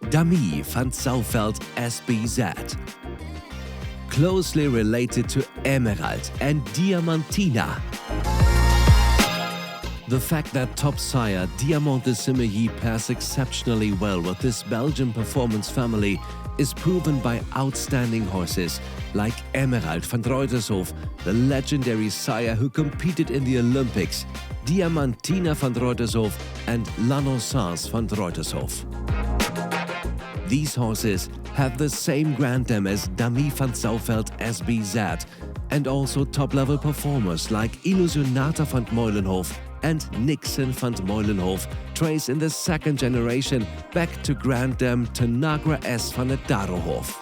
Diamant van Souwveld SBZ. Closely related to Emerald and Diamantina. The fact that top sire Diamant de Semilly pairs exceptionally well with this Belgian performance family is proven by outstanding horses like Emerald van Reutershof, the legendary sire who competed in the Olympics, Diamantina van Reutershof and L'Innocence van Reutershof. These horses have the same Grand Dam as Diamant van Souwveld SBZ and also top-level performers like Illusionata van Meulenhof and Nixon van Meulenhof trace in the second generation back to Grand Dam Tanagra S van het Darohof.